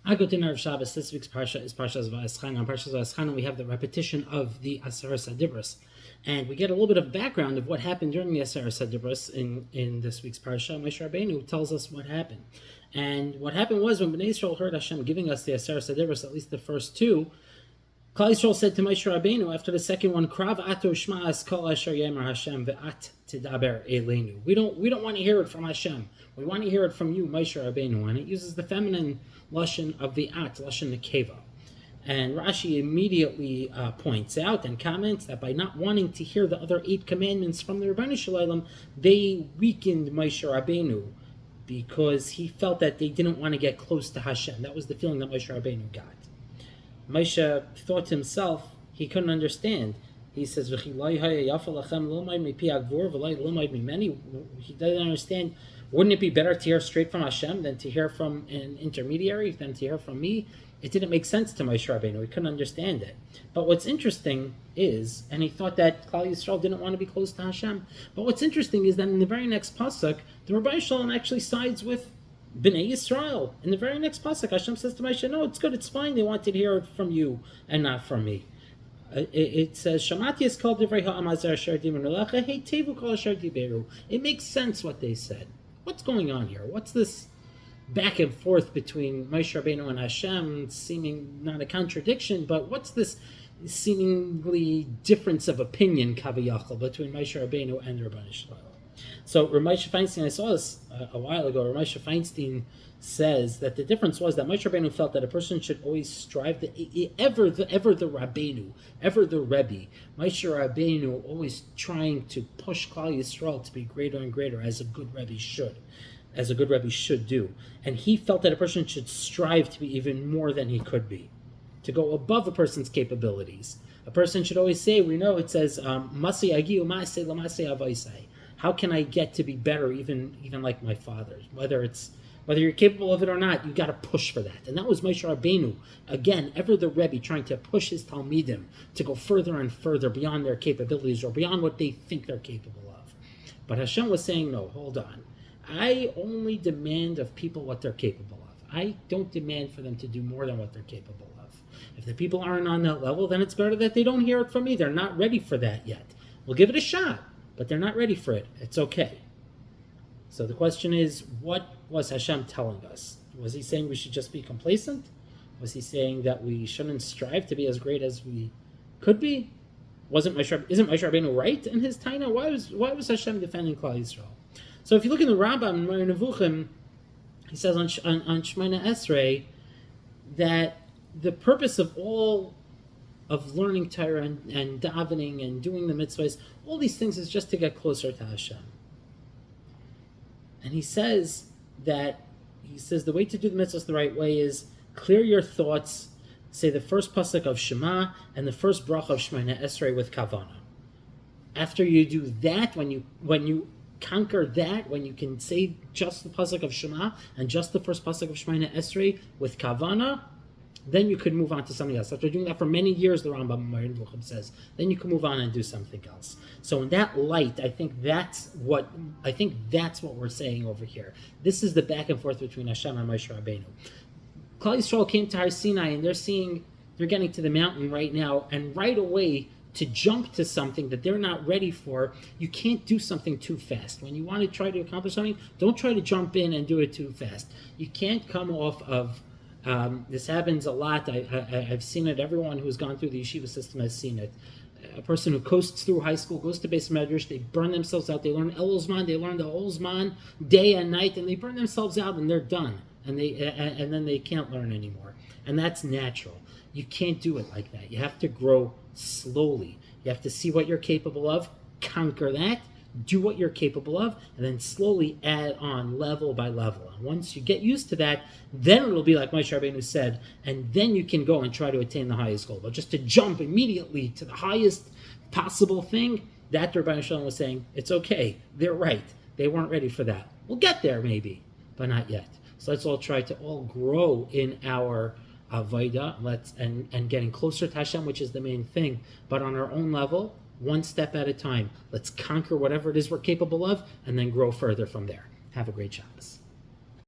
Agotin Erev Shabbos. This week's parsha is Parshas Vaeschanan. On Parshas Vaeschanan, we have the repetition of the Aseret Sadibros, and we get a little bit of background of what happened during the Aseret Sadibros in this week's parsha. Moshe Rabbeinu tells us what happened, and what happened was when Bnei Yisrael heard Hashem giving us the Aseret Sadibros, at least the first two. Klal Yisrael said to Moshe Rabbeinu after the second one, "Krav ato shma'as kol asher yemer Hashem ve'at tidaber eleinu." We don't want to hear it from Hashem. We want to hear it from you, Moshe Rabbeinu, and it uses the feminine lashon of the at, lashon nekeva. And Rashi immediately points out and comments that by not wanting to hear the other 8 commandments from the Rebbeinu Shalom, they weakened Moshe Rabbeinu because he felt that they didn't want to get close to Hashem. That was the feeling that Moshe Rabbeinu got. Moshe thought to himself, he couldn't understand. He says, he doesn't understand. Wouldn't it be better to hear straight from Hashem than to hear from an intermediary, than to hear from me? It didn't make sense to Moshe Rabbeinu. He couldn't understand it. But what's interesting is, and he thought that Klal Yisrael didn't want to be close to Hashem. But what's interesting is that in the very next pasuk, the Rebbeinu Shalom actually sides with Bnei Yisrael. In the very next pasuk, Hashem says to Moshe, "No, it's good, it's fine. They wanted to hear it from you and not from me." It says, "Shamati is called divrei ha'amazer asher divrei lecha, hey tevu kol asher diberu." It makes sense what they said. What's going on here? What's this back and forth between Moshe Rabbeinu and Hashem, seeming not a contradiction, but what's this seemingly difference of opinion, kaviyachal, between Moshe Rabbeinu and the Rebbeinu Shalom? So Ramosha Feinstein, I saw this a while ago. Ramosha Feinstein says that the difference was that Moshe Rabbeinu felt that a person should always strive to ever the Rabbeinu, ever the Rebbe. Moshe Rabbeinu always trying to push Klal Yisrael to be greater and greater, as a good Rebbe should, do. And he felt that a person should strive to be even more than he could be, to go above a person's capabilities. A person should always say, we know it says, "Masi agiu ma'aseh l'maseh avaisai." How can I get to be better, even like my fathers? Whether you're capable of it or not, you got to push for that. And that was Moshe Rabbeinu, again, ever the Rebbe, trying to push his Talmidim to go further and further beyond their capabilities or beyond what they think they're capable of. But Hashem was saying, no, hold on. I only demand of people what they're capable of. I don't demand for them to do more than what they're capable of. If the people aren't on that level, then it's better that they don't hear it from me. They're not ready for that yet. We'll give it a shot, but they're not ready for it. It's okay. So the question is, what was Hashem telling us? Was he saying we should just be complacent? Was he saying that we shouldn't strive to be as great as we could be? Isn't Moshe Rabbeinu right in his taina? Why was Hashem defending Klal Yisrael? So if you look in the Rambam in Moreh Nevuchim, he says on Shemona Esrei that the purpose of all of learning Torah and davening and doing the mitzvahs, all these things is just to get closer to Hashem. And he says the way to do the mitzvahs the right way is clear your thoughts, say the first pasuk of Shema and the first bracha of Shemona Esrei with kavanah. After you do that, when you conquer that, when you can say just the pasuk of Shema and just the first pasuk of Shemona Esrei with kavanah, then you could move on to something else. After doing that for many years, the Rambam in Moreh Nevuchim says, then you can move on and do something else. So in that light, I think that's what we're saying over here. This is the back and forth between Hashem and Moshe Rabbeinu. Klal Yisrael came to Har Sinai, and they're getting to the mountain right now, and right away to jump to something that they're not ready for, you can't do something too fast. When you want to try to accomplish something, don't try to jump in and do it too fast. You can't come off of this happens a lot. I've seen it. Everyone who's gone through the yeshiva system has seen it. A person who coasts through high school, goes to Beis Medrash, they burn themselves out. They learn El Zman, they learn the whole Zman day and night, and they burn themselves out, and they're done. And then they can't learn anymore. And that's natural. You can't do it like that. You have to grow slowly. You have to see what you're capable of, conquer that, do what you're capable of, and then slowly add on level by level. And once you get used to that, then it'll be like Moshe Rabbeinu said, and then you can go and try to attain the highest goal. But just to jump immediately to the highest possible thing, that the Rebbeinu Shalom was saying, it's okay, they're right. They weren't ready for that. We'll get there maybe, but not yet. So let's all try to all grow in our avodah, and getting closer to Hashem, which is the main thing, but on our own level, one step at a time. Let's conquer whatever it is we're capable of, and then grow further from there. Have a great Shabbos.